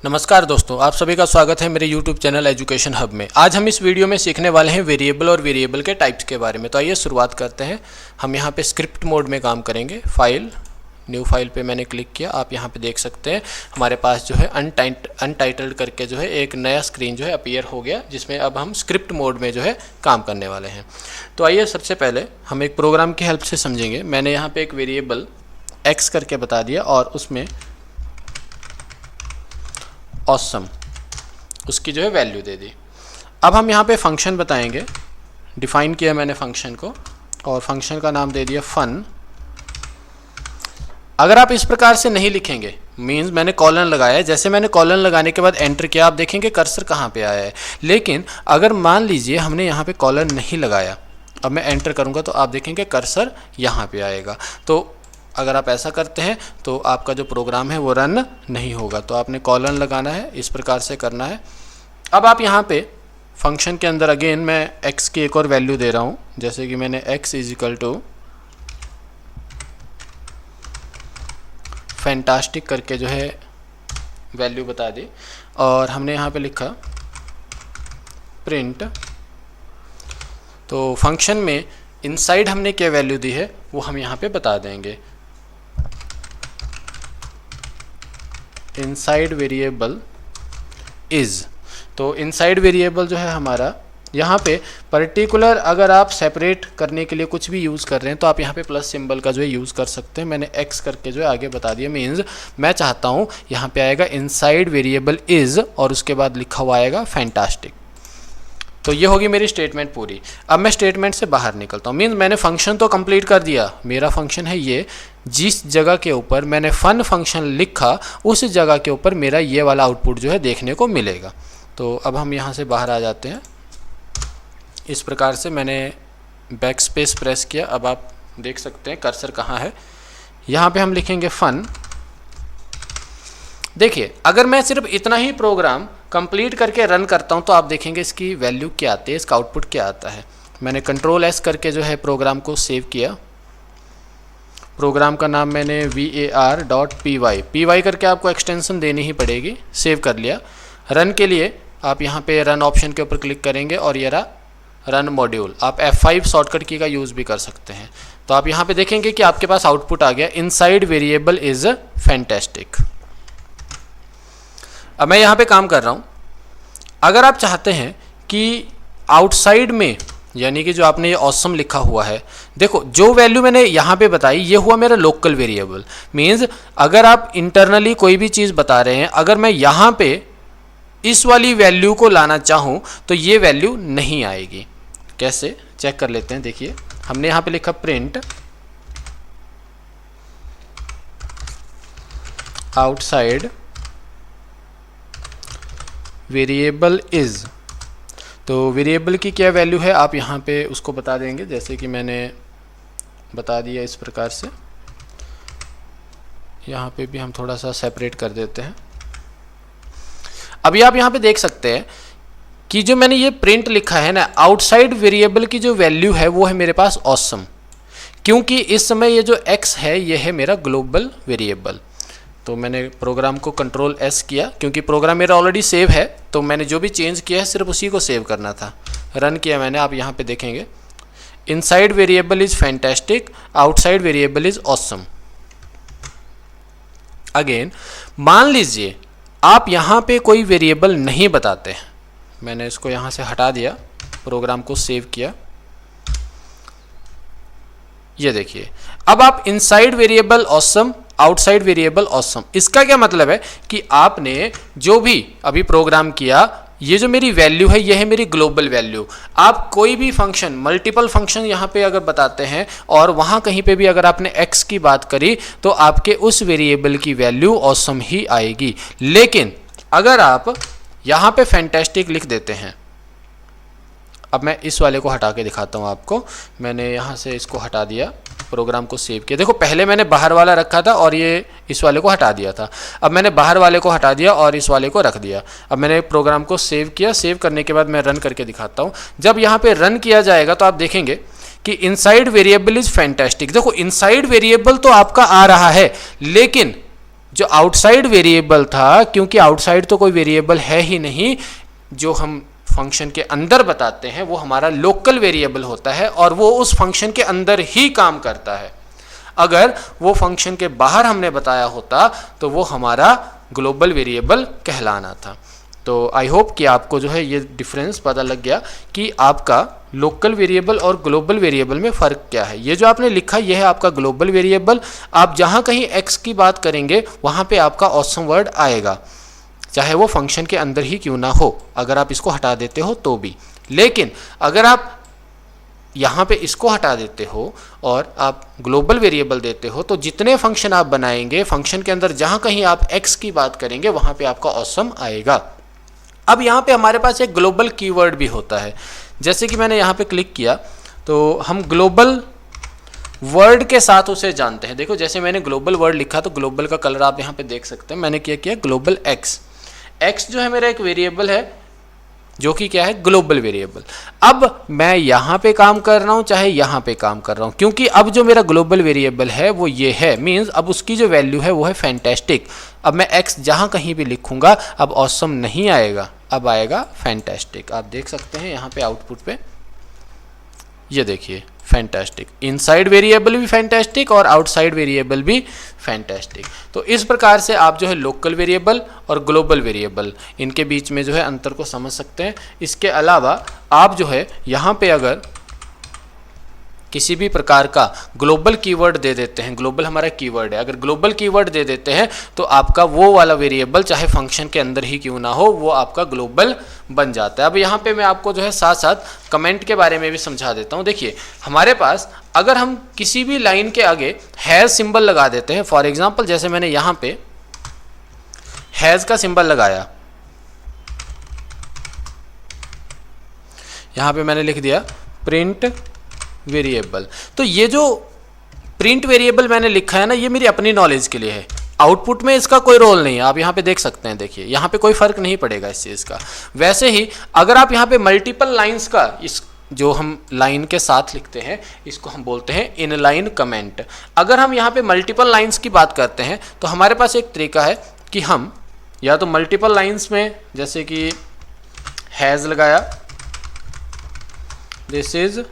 नमस्कार दोस्तों, आप सभी का स्वागत है मेरे YouTube चैनल एजुकेशन हब में। आज हम इस वीडियो में सीखने वाले हैं वेरिएबल और वेरिएबल के टाइप्स के बारे में। तो आइए शुरुआत करते हैं। हम यहाँ पे स्क्रिप्ट मोड में काम करेंगे। फाइल, न्यू फाइल पे मैंने क्लिक किया। आप यहाँ पे देख सकते हैं हमारे पास जो है अनटाइटल्ड करके जो है एक नया स्क्रीन जो है अपीयर हो गया, जिसमें अब हम स्क्रिप्ट मोड में जो है काम करने वाले हैं। तो आइए सबसे पहले हम एक प्रोग्राम की हेल्प से समझेंगे। मैंने यहाँ पर एक वेरिएबल एक्स करके बता दिया और उसमें ऑसम उसकी जो है वैल्यू दे दी। अब हम यहाँ पे फंक्शन बताएंगे। डिफाइन किया मैंने फंक्शन को और फंक्शन का नाम दे दिया फन। अगर आप इस प्रकार से नहीं लिखेंगे, मीन्स मैंने कॉलन लगाया है, जैसे मैंने कॉलन लगाने के बाद एंटर किया, आप देखेंगे कर्सर कहाँ पे आया है। लेकिन अगर मान लीजिए हमने यहाँ पे कॉलन नहीं लगाया, अब मैं एंटर करूँगा तो आप देखेंगे कर्सर यहाँ पे आएगा। तो अगर आप ऐसा करते हैं तो आपका जो प्रोग्राम है वो रन नहीं होगा। तो आपने कॉलन लगाना है, इस प्रकार से करना है। अब आप यहाँ पे फंक्शन के अंदर अगेन मैं x की एक और वैल्यू दे रहा हूँ, जैसे कि मैंने x is equal to fantastic करके जो है वैल्यू बता दी और हमने यहाँ पे लिखा प्रिंट। तो फंक्शन में इनसाइड हमने क्या वैल्यू दी है वो हम यहाँ पे बता देंगे। इनसाइड वेरिएबल इज़, तो इनसाइड वेरिएबल जो है हमारा यहाँ पे पर्टिकुलर, अगर आप सेपरेट करने के लिए कुछ भी यूज़ कर रहे हैं तो आप यहाँ पे प्लस सिंबल का जो है यूज़ कर सकते हैं। मैंने x करके जो है आगे बता दिया। मीन्स मैं चाहता हूँ यहाँ पे आएगा इनसाइड वेरिएबल इज़ और उसके बाद लिखा हुआ आएगा फैंटास्टिक। तो ये होगी मेरी स्टेटमेंट पूरी। अब मैं स्टेटमेंट से बाहर निकलता हूँ। मीन्स मैंने फंक्शन तो कंप्लीट कर दिया। मेरा फंक्शन है ये, जिस जगह के ऊपर मैंने फन फंक्शन लिखा उस जगह के ऊपर मेरा ये वाला आउटपुट जो है देखने को मिलेगा। तो अब हम यहाँ से बाहर आ जाते हैं। इस प्रकार से मैंने बैक स्पेस प्रेस किया। अब आप देख सकते हैं कर्सर कहाँ है। यहाँ पे हम लिखेंगे फन। देखिए, अगर मैं सिर्फ इतना ही प्रोग्राम कंप्लीट करके रन करता हूँ तो आप देखेंगे इसकी वैल्यू क्या आती है, इसका आउटपुट क्या आता है। मैंने कंट्रोल एस करके जो है प्रोग्राम को सेव किया। प्रोग्राम का नाम मैंने var.py करके आपको एक्सटेंशन देनी ही पड़ेगी। सेव कर लिया। रन के लिए आप यहाँ पे रन ऑप्शन के ऊपर क्लिक करेंगे और ये रहा रन मॉड्यूल। आप F5 शॉर्टकट की का यूज़ भी कर सकते हैं। तो आप यहाँ पे देखेंगे कि आपके पास आउटपुट आ गया, इनसाइड वेरिएबल इज़ फैंटास्टिक। अब मैं यहाँ पे काम कर रहा हूँ। अगर आप चाहते हैं कि आउटसाइड में, यानी कि जो आपने ये ऑसम लिखा हुआ है, देखो जो वैल्यू मैंने यहाँ पे बताई ये हुआ मेरा लोकल वेरिएबल। मीन्स अगर आप इंटरनली कोई भी चीज़ बता रहे हैं, अगर मैं यहाँ पे इस वाली वैल्यू को लाना चाहूँ तो ये वैल्यू नहीं आएगी। कैसे चेक कर लेते हैं। देखिए, हमने यहाँ पे लिखा प्रिंट आउटसाइड वेरिएबल इज़। तो वेरिएबल की क्या वैल्यू है आप यहाँ पे उसको बता देंगे, जैसे कि मैंने बता दिया इस प्रकार से। यहाँ पे भी हम थोड़ा सा सेपरेट कर देते हैं। अभी आप यहाँ पे देख सकते हैं कि जो मैंने ये प्रिंट लिखा है ना, आउटसाइड वेरिएबल की जो वैल्यू है वो है मेरे पास ऑसम, क्योंकि इस समय ये जो x है ये है मेरा ग्लोबल वेरिएबल। तो मैंने प्रोग्राम को कंट्रोल एस किया, क्योंकि प्रोग्राम मेरा ऑलरेडी सेव है तो मैंने जो भी चेंज किया है सिर्फ उसी को सेव करना था। रन किया मैंने। आप यहाँ पे देखेंगे inside variable is fantastic, outside variable is awesome. Again मान लीजिए आप यहाँ पे कोई वेरिएबल नहीं बताते हैं। मैंने इसको यहाँ से हटा दिया, प्रोग्राम को सेव किया। ये देखिए, अब आप inside variable awesome, outside variable awesome. इसका क्या मतलब है कि आपने जो भी अभी प्रोग्राम किया, ये जो मेरी वैल्यू है ये है मेरी ग्लोबल वैल्यू। आप कोई भी फंक्शन, मल्टीपल फंक्शन यहाँ पे अगर बताते हैं और वहाँ कहीं पे भी अगर आपने x की बात करी तो आपके उस वेरिएबल की वैल्यू ऑसम ही आएगी। लेकिन अगर आप यहाँ पे फैंटास्टिक लिख देते हैं, अब मैं इस वाले को हटा के दिखाता हूँ आपको। मैंने यहाँ से इसको हटा दिया, प्रोग्राम को सेव किया। देखो, पहले मैंने बाहर वाला रखा था और ये इस वाले को हटा दिया था। अब मैंने बाहर वाले को हटा दिया और इस वाले को रख दिया। अब मैंने प्रोग्राम को सेव किया। सेव करने के बाद मैं रन करके दिखाता हूँ। जब यहाँ पे रन किया जाएगा तो आप देखेंगे कि इनसाइड वेरिएबल इज़ फैंटास्टिक। देखो, इनसाइड वेरिएबल तो आपका आ रहा है, लेकिन जो आउटसाइड वेरिएबल था, क्योंकि आउटसाइड तो कोई वेरिएबल है ही नहीं, जो हम फंक्शन के अंदर बताते हैं वो हमारा लोकल वेरिएबल होता है और वो उस फंक्शन के अंदर ही काम करता है। अगर वो फंक्शन के बाहर हमने बताया होता तो वो हमारा ग्लोबल वेरिएबल कहलाना था। तो आई होप कि आपको जो है ये डिफरेंस पता लग गया कि आपका लोकल वेरिएबल और ग्लोबल वेरिएबल में फ़र्क क्या है। ये जो आपने लिखा ये है आपका ग्लोबल वेरिएबल। आप जहाँ कहीं x की बात करेंगे वहाँ पे आपका ऑसम वर्ड आएगा, चाहे वो फंक्शन के अंदर ही क्यों ना हो, अगर आप इसको हटा देते हो तो भी। लेकिन अगर आप यहाँ पे इसको हटा देते हो और आप ग्लोबल वेरिएबल देते हो तो जितने फंक्शन आप बनाएंगे, फंक्शन के अंदर जहाँ कहीं आप x की बात करेंगे वहाँ पे आपका ऑसम आएगा। अब यहाँ पे हमारे पास एक ग्लोबल कीवर्ड भी होता है। जैसे कि मैंने यहाँ पे क्लिक किया तो हम ग्लोबल वर्ड के साथ उसे जानते हैं। देखो जैसे मैंने ग्लोबल वर्ड लिखा तो ग्लोबल का कलर आप यहाँ पे देख सकते हैं। मैंने क्या किया, ग्लोबल एक्स। एक्स जो है मेरा एक वेरिएबल है जो कि क्या है, ग्लोबल वेरिएबल। अब मैं यहाँ पे काम कर रहा हूँ चाहे यहाँ पे काम कर रहा हूँ, क्योंकि अब जो मेरा ग्लोबल वेरिएबल है वो ये है, मीन्स अब उसकी जो वैल्यू है वो है फैंटेस्टिक। अब मैं x जहाँ कहीं भी लिखूंगा अब ऑसम नहीं आएगा, अब आएगा फैंटेस्टिक। आप देख सकते हैं यहाँ पे आउटपुट पे, ये देखिए फैंटेस्टिक। इनसाइड वेरिएबल भी फैंटेस्टिक और आउटसाइड वेरिएबल भी फैंटेस्टिक। तो इस प्रकार से आप जो है लोकल वेरिएबल और ग्लोबल वेरिएबल इनके बीच में जो है अंतर को समझ सकते हैं। इसके अलावा आप जो है यहाँ पे अगर किसी भी प्रकार का ग्लोबल कीवर्ड दे देते हैं, ग्लोबल हमारा कीवर्ड है, अगर ग्लोबल कीवर्ड दे देते हैं तो आपका वो वाला वेरिएबल चाहे फंक्शन के अंदर ही क्यों ना हो वो आपका ग्लोबल बन जाता है। अब यहाँ पे मैं आपको जो है साथ साथ कमेंट के बारे में भी समझा देता हूँ। देखिए हमारे पास अगर हम किसी भी लाइन के आगे हैज़ सिंबल लगा देते हैं, फॉर एग्जाम्पल जैसे मैंने यहाँ पे हैज़ का सिंबल लगाया, यहाँ पे मैंने लिख दिया प्रिंट वेरिएबल। तो ये जो प्रिंट वेरिएबल मैंने लिखा है ना, ये मेरी अपनी नॉलेज के लिए है, आउटपुट में इसका कोई रोल नहीं है। आप यहाँ पे देख सकते हैं, देखिए यहाँ पे कोई फर्क नहीं पड़ेगा इस चीज़ का। वैसे ही अगर आप यहाँ पे मल्टीपल लाइंस का, इस जो हम लाइन के साथ लिखते हैं इसको हम बोलते हैं इनलाइन कमेंट। अगर हम यहाँ पे मल्टीपल लाइंस की बात करते हैं तो हमारे पास एक तरीका है कि हम या तो मल्टीपल लाइंस में जैसे कि हैज़ लगाया, दिस इज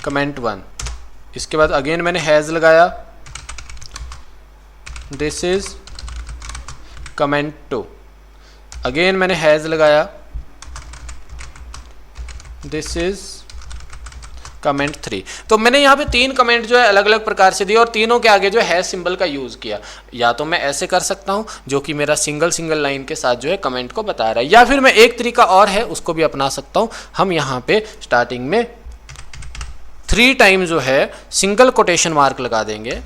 कमेंट 1, इसके बाद अगेन मैंने हैज़ लगाया, दिस इज कमेंट 2, अगेन मैंने हैज़ लगाया, दिस इज कमेंट 3। तो मैंने यहाँ पे 3 कमेंट जो है अलग अलग प्रकार से दिए और तीनों के आगे जो है सिंबल का यूज़ किया। या तो मैं ऐसे कर सकता हूँ जो कि मेरा सिंगल लाइन के साथ जो है कमेंट को बता रहा है, या फिर मैं एक तरीका और है उसको भी अपना सकता हूँ। हम यहाँ पे स्टार्टिंग में 3 टाइम जो है सिंगल कोटेशन मार्क लगा देंगे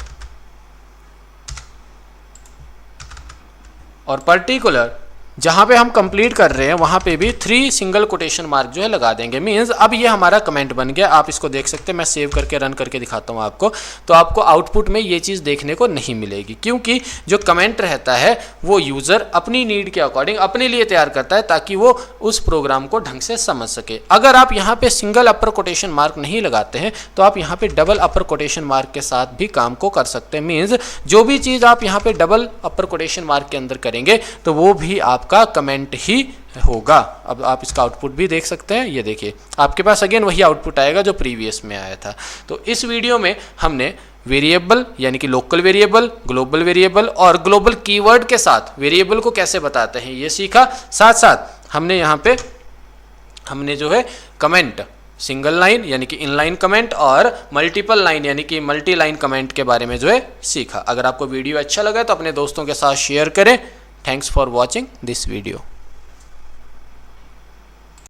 और पर्टिकुलर जहाँ पे हम कंप्लीट कर रहे हैं वहाँ पे भी 3 सिंगल कोटेशन मार्क जो है लगा देंगे। मीन्स अब ये हमारा कमेंट बन गया। आप इसको देख सकते हैं, मैं सेव करके रन करके दिखाता हूँ आपको, तो आपको आउटपुट में ये चीज़ देखने को नहीं मिलेगी, क्योंकि जो कमेंट रहता है वो यूज़र अपनी नीड के अकॉर्डिंग अपने लिए तैयार करता है ताकि वो उस प्रोग्राम को ढंग से समझ सके। अगर आप यहाँ पे सिंगल अपर कोटेशन मार्क नहीं लगाते हैं तो आप यहाँ पे डबल अपर कोटेशन मार्क के साथ भी काम को कर सकते हैं। मीन्स जो भी चीज़ आप यहाँ पे डबल अपर कोटेशन मार्क के अंदर करेंगे तो वो भी आपका कमेंट ही होगा। अब आप इसका आउटपुट भी देख सकते हैं, ये देखिए आपके पास अगेन वही आउटपुट आएगा जो प्रीवियस में आया था। तो इस वीडियो में हमने वेरिएबल यानी कि लोकल वेरिएबल, ग्लोबल वेरिएबल और ग्लोबल कीवर्ड के साथ वेरिएबल को कैसे बताते हैं ये सीखा। साथ साथ हमने यहाँ पे जो है कमेंट, सिंगल लाइन यानी कि इनलाइन कमेंट और मल्टीपल लाइन यानी कि मल्टी लाइन कमेंट के बारे में जो है सीखा। अगर आपको वीडियो अच्छा लगा तो अपने दोस्तों के साथ शेयर करें। Thanks for watching this video.